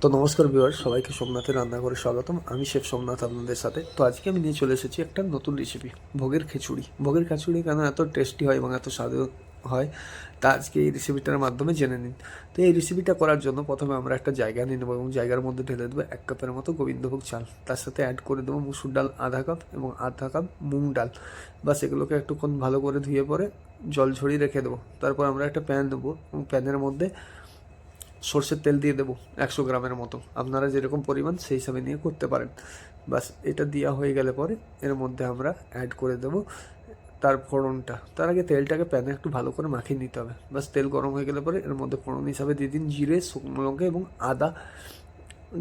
তো নমস্কার ভিউয়ার, সবাইকে সোমনাথের রান্নাঘরে স্বাগতম। আমি শেফ সোমনাথ আপনাদের সাথে। তো আজকে আমি নিয়ে চলে এসেছি একটা নতুন রেসিপি, ভোগের খিচুড়ি। ভোগের খিচুড়ি কেন এত টেস্টি হয় এবং এত স্বাদু হয় তা আজকে এই রেসিপিটার মাধ্যমে জেনে নিন। তো এই রেসিপিটা করার জন্য প্রথমে আমরা একটা জায়গা নিয়ে নেবো এবং জায়গার মধ্যে ঢেলে দেবো 1 কাপের মতো গোবিন্দভোগ চাল। তার সাথে অ্যাড করে দেবো মুসুর ডাল আধা কাপ এবং আধা কাপ মুগ ডাল। বাস এগুলোকে একটুক্ষণ ভালো করে ধুয়ে পরে জল ঝরিয়ে রেখে দেবো। তারপর আমরা একটা প্যান নেবো এবং প্যানের মধ্যে সর্ষের তেল দিয়ে দেবো 100 গ্রামের মতো। আপনারা যেরকম পরিমাণ সেই হিসাবে নিয়ে করতে পারেন। বাস এটা দেওয়া হয়ে গেলে পরে এর মধ্যে আমরা অ্যাড করে দেবো তার ফোড়নটা। তার আগে তেলটাকে প্যানে একটু ভালো করে মাখিয়ে নিতে হবে। বাস তেল গরম হয়ে গেলে পরে এর মধ্যে ফোড়ন হিসাবে দিয়ে দিন জিরে, শুকনো লঙ্কা এবং আদা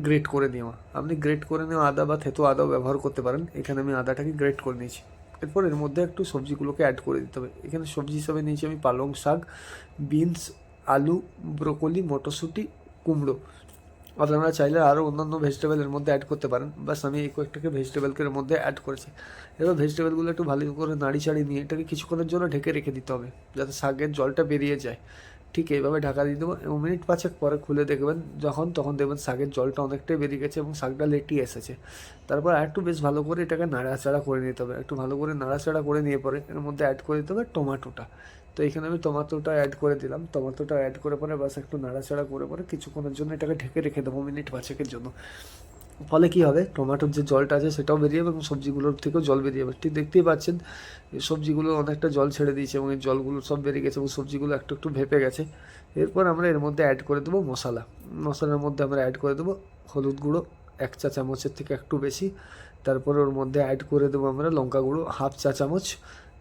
গ্রেট করে নেওয়া। আপনি গ্রেট করে নেওয়া আদা বা থেতো আদাও ব্যবহার করতে পারেন। এখানে আমি আদাটাকে গ্রেট করে নিয়েছি। এরপর এর মধ্যে একটু সবজিগুলোকে অ্যাড করে দিতে হবে। এখানে সবজি হিসাবে নিয়েছি আমি পালং শাক, বিনস, আলু, ব্রোকলি, মটরশুঁটি, কুমড়ো। আপনারা চাইলে আরও অন্যান্য ভেজিটেবল এর মধ্যে অ্যাড করতে পারেন। বাস আমি এই কয়েকটাকে ভেজিটেবলকে এর মধ্যে অ্যাড করেছি। এবার ভেজিটেবলগুলো একটু ভালো করে নাড়ি চাড়িয়ে নিয়ে এটাকে কিছুক্ষণের জন্য ঢেকে রেখে দিতে হবে, যাতে শাকের জলটা বেরিয়ে যায়। ঠিক এইভাবে ঢাকা দিয়ে দেবো এবং মিনিট 5 পরে খুলে দেখবেন, তখন দেখবেন শাকের জলটা অনেকটাই বেরিয়ে গেছে এবং শাকটা লেটিয়ে এসেছে। তারপর একটু বেশ ভালো করে এটাকে নাড়াচাড়া করে নিতে হবে। একটু ভালো করে নাড়াচাড়া করে নিয়ে পরে এর মধ্যে অ্যাড করে দিতে হবে টমেটোটা। তো এখানে আমি টমেটোটা অ্যাড করে দিলাম। টমেটোটা অ্যাড করে পরে বাস একটু নাড়াচাড়া করে পরে কিছুক্ষণের জন্য এটাকে ঢেকে রেখে দেবো মিনিট 5 জন্য। ফলে কী হবে, টমেটোর যে জলটা আছে সেটাও বেরিয়ে যাবে এবং সবজিগুলোর থেকেও জল বেরিয়ে যাবে। ঠিক দেখতেই পাচ্ছেন সবজিগুলো অনেকটা জল ছেড়ে দিয়েছে এবং এই জলগুলো সব বেরিয়ে গেছে এবং সবজিগুলো একটু একটু ভেপে গেছে। এরপর আমরা এর মধ্যে অ্যাড করে দেবো মশলা। মশলার মধ্যে আমরা অ্যাড করে দেবো হলুদ গুঁড়ো 1 চা চামচের থেকে একটু বেশি। তারপর ওর মধ্যে অ্যাড করে দেবো আমরা লঙ্কা গুঁড়ো 1/2 চা চামচ।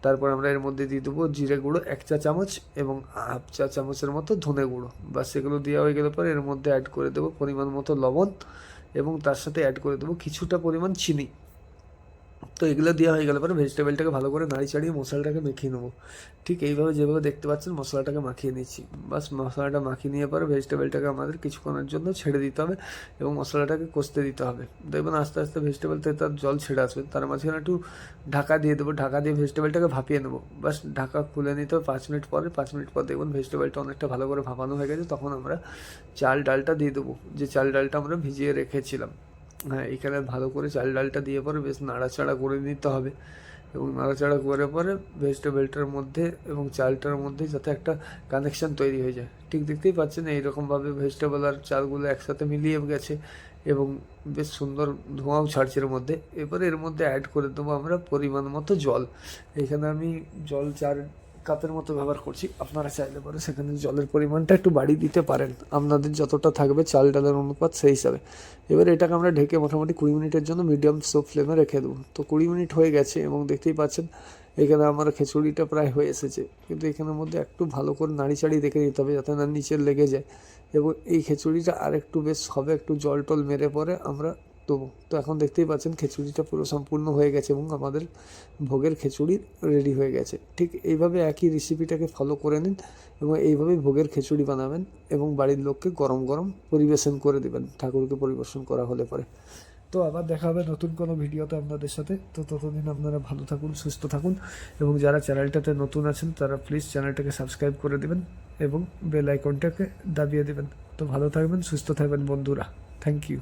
তারপর আমরা এর মধ্যে দিয়ে দেবো জিরে গুঁড়ো 1 চা চামচ এবং 1/2 চা চামচের মতো ধনে গুঁড়ো। বা সেগুলো দেওয়া হয়ে গেলে পরে এর মধ্যে অ্যাড করে দেবো পরিমাণ মতো লবণ এবং তার সাথে অ্যাড করে দেবো কিছুটা পরিমাণ চিনি। তো এগুলো দেওয়া হয়ে গেলে পরে ভেজিটেবলটাকে ভালো করে নাড়ি চাড়িয়ে মশলাটাকে মেখে নেবো। ঠিক এইভাবে যেভাবে দেখতে পাচ্ছেন মশলাটাকে মাখিয়ে নিচ্ছি। বাস মশলাটা মাখিয়ে নিয়ে পরে ভেজিটেবলটাকে আমাদের কিছুক্ষণের জন্য ছেড়ে দিতে হবে এবং মশলাটাকে কষতে দিতে হবে। দেখবেন আস্তে আস্তে ভেজিটেবল থেকে তার জল ছেড়ে আসবে। তার মাঝখানে একটু ঢাকা দিয়ে দেবো। ঢাকা দিয়ে ভেজিটেবলটাকে ভাপিয়ে নেবো। বাস ঢাকা খুলে নিতে হবে 5 মিনিট পরে। 5 মিনিট পর দেখবেন ভেজিটেবলটা অনেকটা ভালো করে ভাপানো হয়ে গেছে। তখন আমরা চাল ডালটা দিয়ে দেবো, যে চাল ডালটা আমরা ভিজিয়ে রেখেছিলাম। হ্যাঁ, এখানে ভালো করে চাল ডালটা দিয়ে পরে বেশ নাড়াচাড়া করে নিতে হবে এবং নাড়াচাড়া করে পরে ভেজিটেবলটার মধ্যে এবং চালটার মধ্যে যাতে একটা কানেকশান তৈরি হয়ে যায়। ঠিক দেখতেই পাচ্ছেন এইরকমভাবে ভেজিটেবল আর চালগুলো একসাথে মিলিয়ে গেছে এবং বেশ সুন্দর ধোঁয়াও ছাড়ছে এর মধ্যে। এবারে এর মধ্যে অ্যাড করে দেবো আমরা পরিমাণ মতো জল। এখানে আমি জল 4 কাপের মতো ব্যবহার করছি। আপনারা চাইলে পরে সেখানে জলের পরিমাণটা একটু বাড়িয়ে দিতে পারেন, আপনাদের যতটা থাকবে চাল ডালের অনুপাত সেই হিসাবে। এবার এটাকে আমরা ঢেকে মোটামুটি 20 মিনিটের জন্য মিডিয়াম স্লো ফ্লেমে রেখে দেবো। তো 20 মিনিট হয়ে গেছে এবং দেখতেই পাচ্ছেন এখানে আমার খিচুড়িটা প্রায় হয়ে এসেছে। কিন্তু এখানের মধ্যে একটু ভালো করে নাড়ি চাড়িয়ে রেখে দিতে হবে যাতে না নিচে লেগে যায়। এবং এই খিচুড়িটা আর একটু বেশ হবে, একটু জল টল মেরে পরে আমরা দেবো। তো এখন দেখতেই পাচ্ছেন খিচুড়িটা পুরো সম্পূর্ণ হয়ে গেছে এবং আমাদের ভোগের খিচুড়ি রেডি হয়ে গেছে। ঠিক এইভাবে একই রেসিপিটাকে ফলো করে নিন এবং এইভাবেই ভোগের খিচুড়ি বানাবেন এবং বাড়ির লোককে গরম গরম পরিবেশন করে দেবেন ঠাকুরকে পরিবেশন করা হলে পরে। তো আবার দেখা হবে নতুন কোনো ভিডিওতে আপনাদের সাথে। তো ততদিন আপনারা ভালো থাকুন, সুস্থ থাকুন এবং যারা চ্যানেলটাতে নতুন আছেন তারা প্লিজ চ্যানেলটাকে সাবস্ক্রাইব করে দেবেন এবং বেল আইকনটাকে দাবিয়ে দেবেন। তো ভালো থাকবেন, সুস্থ থাকবেন বন্ধুরা। Thank you.